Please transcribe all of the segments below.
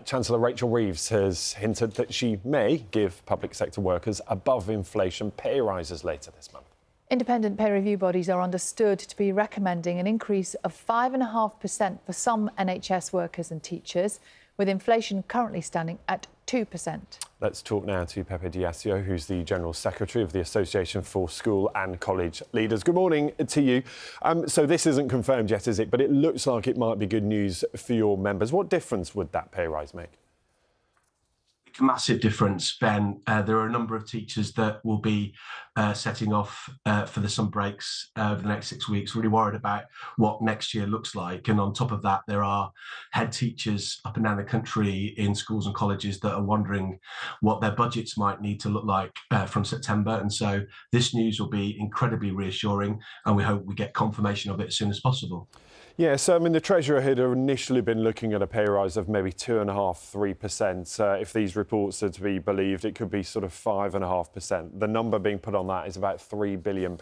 Chancellor Rachel Reeves has hinted that she may give public sector workers above-inflation pay rises later this month. Independent peer review bodies are understood to be recommending an increase of 5.5% for some NHS workers and teachers, with inflation currently standing at 2%. Let's talk now to Pepe, who's the General Secretary of the Association for School and College Leaders. Good morning to you. So this isn't confirmed yet, is it? But it looks like it might be good news for your members. What difference would that pay rise make? A massive difference, Ben. There are a number of teachers that will be setting off for the summer breaks over the next 6 weeks, really worried about what next year looks like. And on top of that, there are head teachers up and down the country in schools and colleges that are wondering what their budgets might need to look like from September. And so this news will be incredibly reassuring, and we hope we get confirmation of it as soon as possible. Yeah, so I mean, the Treasurer had initially been looking at a pay rise of maybe 2.5–3%. If these reports are to be believed, it could be sort of 5.5%. The number being put on that is about £3 billion.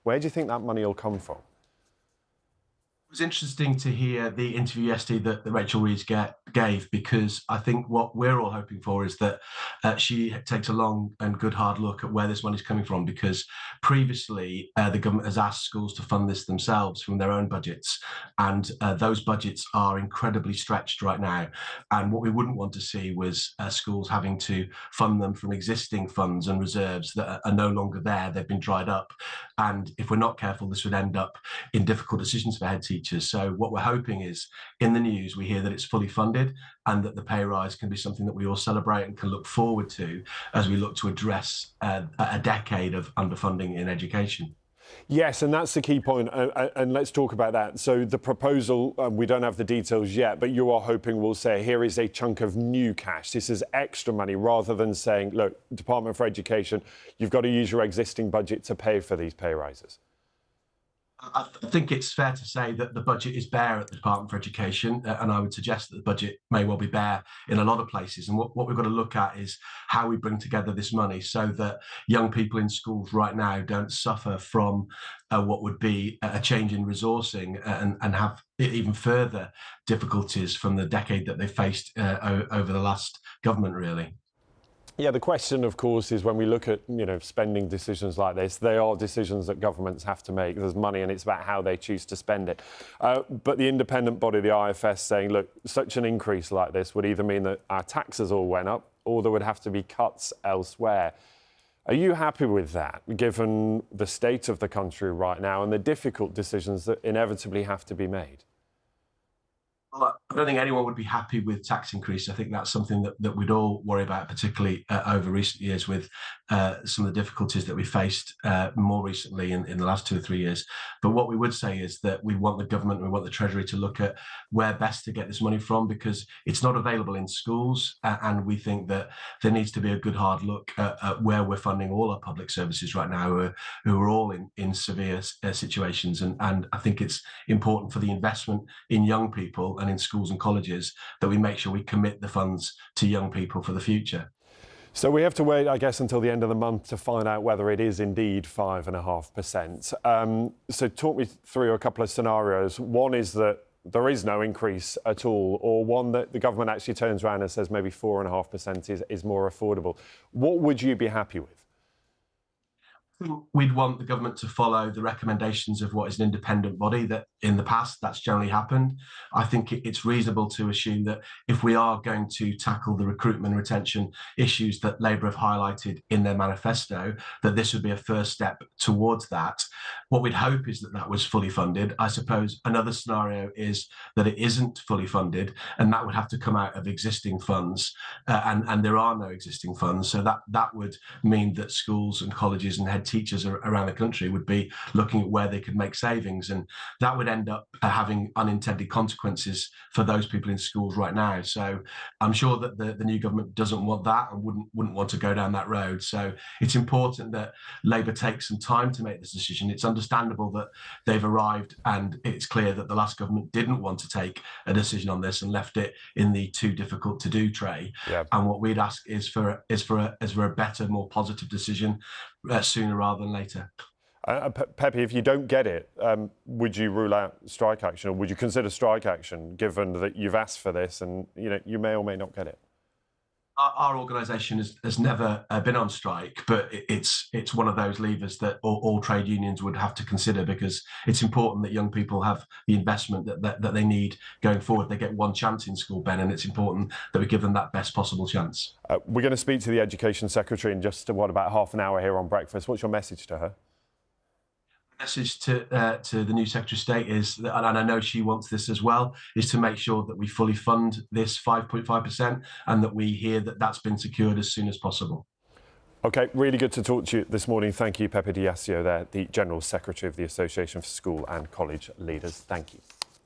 Where do you think that money will come from? It was interesting to hear the interview yesterday that Rachel Reeves gave, because I think what we're all hoping for is that she takes a long and good hard look at where this money's coming from, because previously the government has asked schools to fund this themselves from their own budgets, and those budgets are incredibly stretched right now. And what we wouldn't want to see was schools having to fund them from existing funds and reserves that are no longer there. They've been dried up, and if we're not careful, this would end up in difficult decisions for head teachers. So what we're hoping is, in the news, we hear that it's fully funded and that the pay rise can be something that we all celebrate and can look forward to as we look to address a decade of underfunding in education. Yes, and that's the key point, and let's talk about that. So the proposal, we don't have the details yet, but you are hoping we'll say, here is a chunk of new cash. This is extra money, rather than saying, look, Department for Education, you've got to use your existing budget to pay for these pay rises. I think it's fair to say that the budget is bare at the Department for Education, and I would suggest that the budget may well be bare in a lot of places. And what we've got to look at is how we bring together this money so that young people in schools right now don't suffer from what would be a change in resourcing and have even further difficulties from the decade that they faced over the last government, really. Yeah, the question, of course, is when we look at, spending decisions like this, they are decisions that governments have to make. There's money, and it's about how they choose to spend it. But the independent body, the IFS, saying, look, such an increase like this would either mean that our taxes all went up, or there would have to be cuts elsewhere. Are you happy with that, given the state of the country right now and the difficult decisions that inevitably have to be made? Well, I don't think anyone would be happy with tax increase. I think that's something that we'd all worry about, particularly over recent years with some of the difficulties that we faced more recently in the last 2 or 3 years. But what we would say is that we want the government and we want the Treasury to look at where best to get this money from, because it's not available in schools. And we think that there needs to be a good hard look at where we're funding all our public services right now, who are all in severe situations. And I think it's important for the investment in young people and in schools and colleges that we make sure we commit the funds to young people for the future. So we have to wait, I guess, until the end of the month to find out whether it is indeed 5.5%. So talk me through a couple of scenarios. One is that there is no increase at all, or one that the government actually turns around and says maybe 4.5% is more affordable. What would you be happy with? We'd want the government to follow the recommendations of what is an independent body. That in the past that's generally happened. I think it's reasonable to assume that if we are going to tackle the recruitment and retention issues that Labour have highlighted in their manifesto, that this would be a first step towards that. What we'd hope is that that was fully funded. I suppose another scenario is that it isn't fully funded, and that would have to come out of existing funds, and there are no existing funds. So that would mean that schools and colleges and head teachers around the country would be looking at where they could make savings, and that would end up having unintended consequences for those people in schools right now. So I'm sure that the new government doesn't want that and wouldn't want to go down that road. So it's important that Labour takes some time to make this decision. It's understandable that they've arrived, and it's clear that the last government didn't want to take a decision on this and left it in the too difficult to do tray. Yep. And what we'd ask is for a better, more positive decision sooner rather than later. Pepe, if you don't get it, would you rule out strike action, or would you consider strike action, given that you've asked for this and you may or may not get it? Our organisation has never been on strike, but it's one of those levers that all trade unions would have to consider, because it's important that young people have the investment that they need going forward. They get one chance in school, Ben, and it's important that we give them that best possible chance. We're going to speak to the Education Secretary in just, about half an hour here on Breakfast. What's your message to her? Message to the new Secretary of State is, and I know she wants this as well, is to make sure that we fully fund this 5.5% and that we hear that that's been secured as soon as possible. OK, really good to talk to you this morning. Thank you, Pepe D'Asio there, the General Secretary of the Association for School and College Leaders. Thank you.